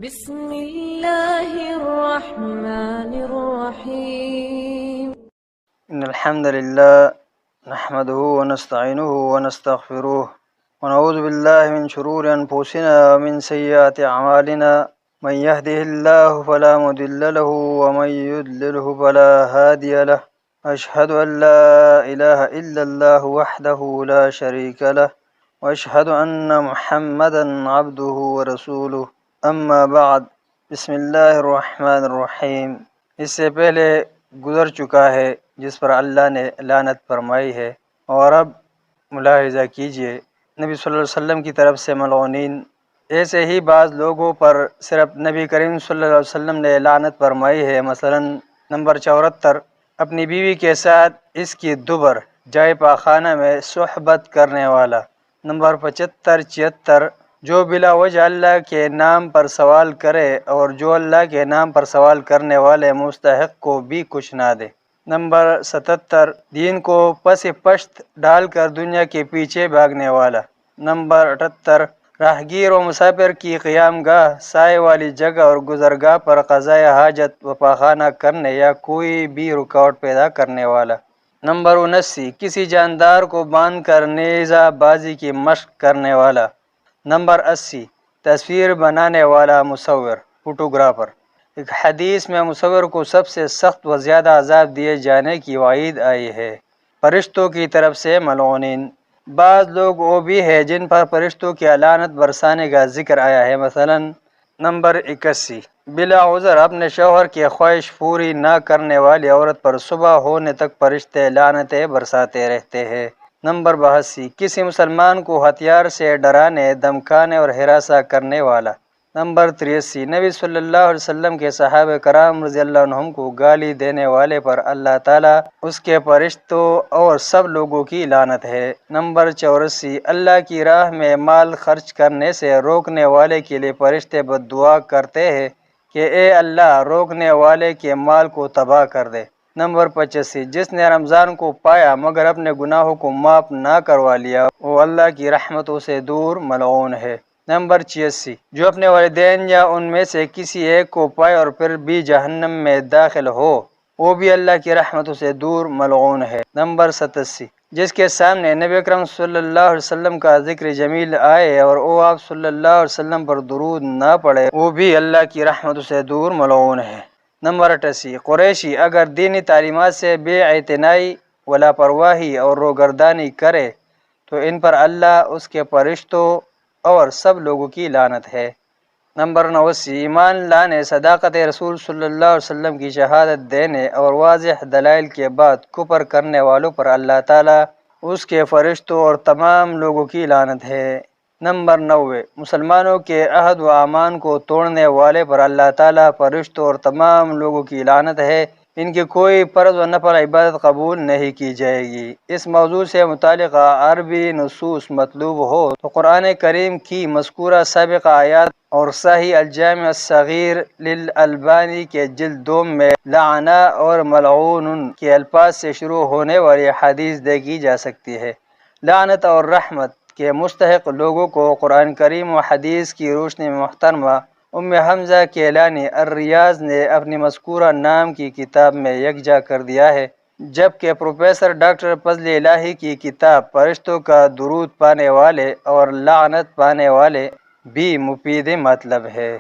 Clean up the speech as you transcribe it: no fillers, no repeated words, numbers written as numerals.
بسم الله الرحمن الرحيم. إن الحمد لله نحمده ونستعينه ونستغفره ونعوذ بالله من شرور أنفسنا ومن سيئات أعمالنا. من يهده الله فلا مضل له ومن يضلله فلا هادي له. أشهد أن لا إله إلا الله وحده لا شريك له وأشهد أن محمدا عبده ورسوله. اما بعد، بسم اللہ الرحمن الرحیم۔ اس سے پہلے گزر چکا ہے جس پر اللہ نے لعنت فرمائی ہے، اور اب ملاحظہ کیجئے نبی صلی اللہ علیہ وسلم کی طرف سے ملعونین، ایسے ہی بعض لوگوں پر صرف نبی کریم صلی اللہ علیہ وسلم نے لعنت فرمائی ہے۔ مثلا نمبر 74، اپنی بیوی کے ساتھ اس کی دبر جائے پاخانہ میں صحبت کرنے والا۔ نمبر 75، 76، جو بلا وجہ اللہ کے نام پر سوال کرے اور جو اللہ کے نام پر سوال کرنے والے مستحق کو بھی کچھ نہ دے۔ نمبر 77، دین کو پس پشت ڈال کر دنیا کے پیچھے بھاگنے والا۔ نمبر 78، راہگیر و مسافر کی قیام گاہ، سائے والی جگہ اور گزرگاہ پر قضائے حاجت و پاخانہ کرنے یا کوئی بھی رکاوٹ پیدا کرنے والا۔ نمبر 79، کسی جاندار کو باندھ کر نیزہ بازی کی مشق کرنے والا۔ نمبر 80، تصویر بنانے والا مصور، فوٹوگرافر۔ ایک حدیث میں مصور کو سب سے سخت و زیادہ عذاب دیے جانے کی وعید آئی ہے۔ فرشتوں کی طرف سے ملعونین، بعض لوگ وہ بھی ہے جن پر فرشتوں کی لعنت برسانے کا ذکر آیا ہے۔ مثلا نمبر 81، بلا عذر اپنے شوہر کی خواہش پوری نہ کرنے والی عورت پر صبح ہونے تک فرشتے لعنتیں برساتے رہتے ہیں۔ نمبر 82، کسی مسلمان کو ہتھیار سے ڈرانے، دمکانے اور ہراساں کرنے والا۔ نمبر 83، نبی صلی اللہ علیہ وسلم کے صحابہ کرام رضی اللہ عنہم کو گالی دینے والے پر اللہ تعالیٰ، اس کے فرشتوں اور سب لوگوں کی لعنت ہے۔ نمبر 84، اللہ کی راہ میں مال خرچ کرنے سے روکنے والے کے لیے فرشتے بد دعا کرتے ہیں کہ اے اللہ روکنے والے کے مال کو تباہ کر دے۔ نمبر 85، جس نے رمضان کو پایا مگر اپنے گناہوں کو معاف نہ کروا لیا، وہ اللہ کی رحمتوں سے دور ملعون ہے۔ نمبر 86، جو اپنے والدین یا ان میں سے کسی ایک کو پائے اور پھر بھی جہنم میں داخل ہو، وہ بھی اللہ کی رحمتوں سے دور ملعون ہے۔ نمبر 87، جس کے سامنے نبی اکرم صلی اللہ علیہ وسلم کا ذکر جمیل آئے اور وہ آپ صلی اللہ علیہ وسلم پر درود نہ پڑے، وہ بھی اللہ کی رحمتوں سے دور ملعون ہے۔ نمبر 88، قریشی اگر دینی تعلیمات سے بے اعتنائی و لاپرواہی اور روگردانی کرے تو ان پر اللہ، اس کے فرشتوں اور سب لوگوں کی لعنت ہے۔ نمبر 89، ایمان لانے، صداقت رسول صلی اللہ علیہ وسلم کی شہادت دینے اور واضح دلائل کے بعد کفر کرنے والوں پر اللہ تعالیٰ، اس کے فرشتوں اور تمام لوگوں کی لعنت ہے۔ نمبر 90، مسلمانوں کے عہد و امان کو توڑنے والے پر اللہ تعالیٰ، فرشتوں اور تمام لوگوں کی لعنت ہے۔ ان کی کوئی فرض و نفل عبادت قبول نہیں کی جائے گی۔ اس موضوع سے متعلقہ عربی نصوص مطلوب ہو تو قرآن کریم کی مذکورہ سابقہ آیات اور صحیح الجامع الصغیر للالبانی کے جلد 2 میں لعنہ اور ملعون کے الفاظ سے شروع ہونے والی حدیث دیکھی جا سکتی ہے۔ لعنت اور رحمت کے مستحق لوگوں کو قرآن کریم و حدیث کی روشنی میں محترمہ ام حمزہ کیلانی الریاض نے اپنی مذکورہ نام کی کتاب میں یکجا کر دیا ہے، جبکہ پروفیسر ڈاکٹر فضل الہی کی کتاب فرشتوں کا درود پانے والے اور لعنت پانے والے بھی مفید مطلب ہے۔